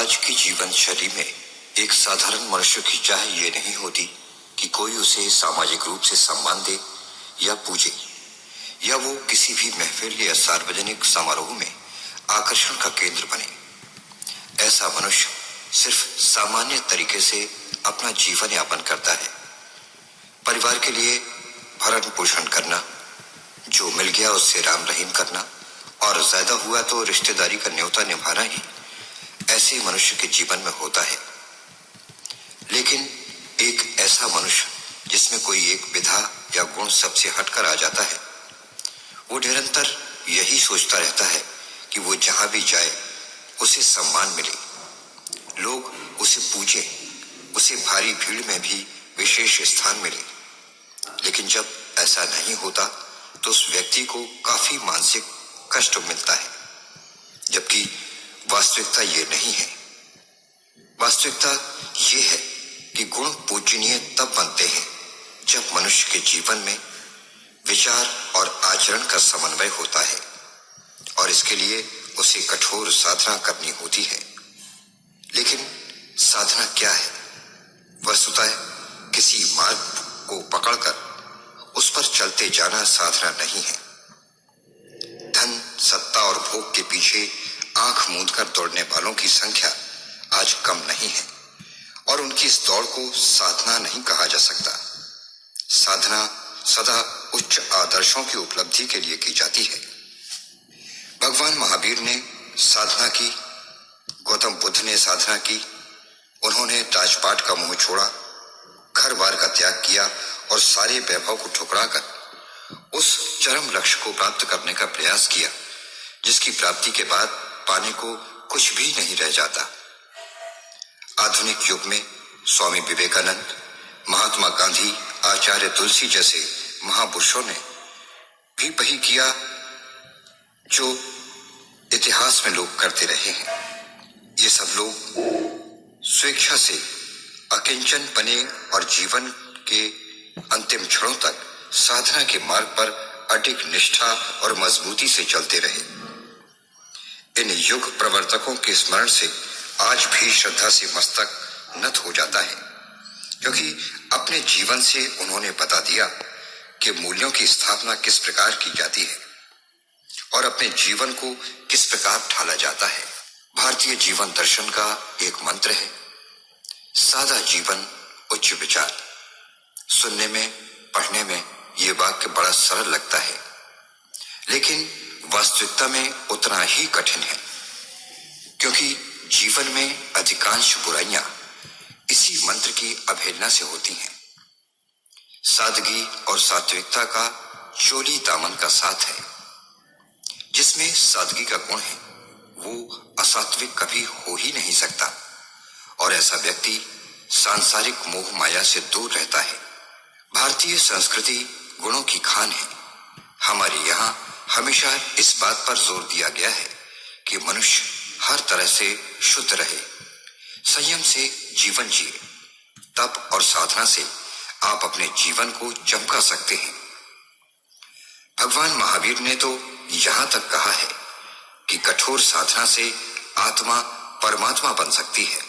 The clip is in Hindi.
आज की जीवन शैली में एक साधारण मनुष्य की चाह ये नहीं होती कि कोई उसे सामाजिक रूप से सम्मान दे या पूजे, या वो किसी भी महफिल या सार्वजनिक समारोह में आकर्षण का केंद्र बने। ऐसा मनुष्य सिर्फ सामान्य तरीके से अपना जीवन यापन करता है। परिवार के लिए भरण पोषण करना, जो मिल गया उससे राम रहीम करना और ज्यादा हुआ तो रिश्तेदारी का न्योता निभाना ही ऐसे मनुष्य के जीवन में होता है। लेकिन एक ऐसा मनुष्य जिसमें कोई एक विधा या गुण सबसे हटकर आ जाता है, वो निरंतर यही सोचता रहता है कि वो जहां भी जाए उसे सम्मान मिले, लोग उसे पूजे, उसे भारी भीड़ में भी विशेष स्थान मिले। लेकिन जब ऐसा नहीं होता तो उस व्यक्ति को काफी मानसिक कष्ट मिलता है, जबकि वास्तविकता ये नहीं है। वास्तविकता ये है कि गुण पूजनीय तब बनते हैं जब मनुष्य के जीवन में विचार और आचरण का समन्वय होता है, और इसके लिए उसे कठोर साधना करनी होती है। लेकिन साधना क्या है? वस्तुतः किसी मार्ग को पकड़कर उस पर चलते जाना साधना नहीं है। धन, सत्ता और भोग के पीछे आंख मूंदकर दौड़ने वालों की संख्या आज कम नहीं है, और उनकी इस दौड़ को साधना नहीं कहा जा सकता। साधना सदा उच्च आदर्शों की उपलब्धि के लिए की जाती है। भगवान महावीर ने साधना की, गौतम बुद्ध ने साधना की। उन्होंने राजपाट का मुंह छोड़ा, घर बार का त्याग किया और सारे वैभव को ठुकराकर उस चरम लक्ष्य को प्राप्त करने का प्रयास किया जिसकी प्राप्ति के बाद पाने को कुछ भी नहीं रह जाता। आधुनिक युग में स्वामी विवेकानंद, महात्मा गांधी, आचार्य तुलसी जैसे महापुरुषों ने भी वही किया जो इतिहास में लोग करते रहे हैं। ये सब लोग स्वेच्छा से अकिंचन बने और जीवन के अंतिम क्षणों तक साधना के मार्ग पर अडिग निष्ठा और मजबूती से चलते रहे। इन युग प्रवर्तकों के स्मरण से आज भी श्रद्धा से मस्तक नत हो जाता है, क्योंकि अपने जीवन से उन्होंने बता दिया कि मूल्यों की स्थापना किस प्रकार की जाती है और अपने जीवन को किस प्रकार ढाला जाता है। भारतीय जीवन दर्शन का एक मंत्र है, सादा जीवन उच्च विचार। सुनने में, पढ़ने में ये वाक्य बड़ा सरल लगता है, लेकिन वास्तविकता में उतना ही कठिन है, क्योंकि जीवन में अधिकांश बुराइयां इसी मंत्र की अवहेलना से होती हैं। सादगी और सात्विकता का चोली दामन का साथ है। जिसमें सादगी का गुण है वो असात्विक कभी हो ही नहीं सकता, और ऐसा व्यक्ति सांसारिक मोह माया से दूर रहता है। भारतीय संस्कृति गुणों की खान है। हमारे यहाँ हमेशा इस बात पर जोर दिया गया है कि मनुष्य हर तरह से शुद्ध रहे, संयम से जीवन जिए। तप और साधना से आप अपने जीवन को चमका सकते हैं। भगवान महावीर ने तो यहां तक कहा है कि कठोर साधना से आत्मा परमात्मा बन सकती है।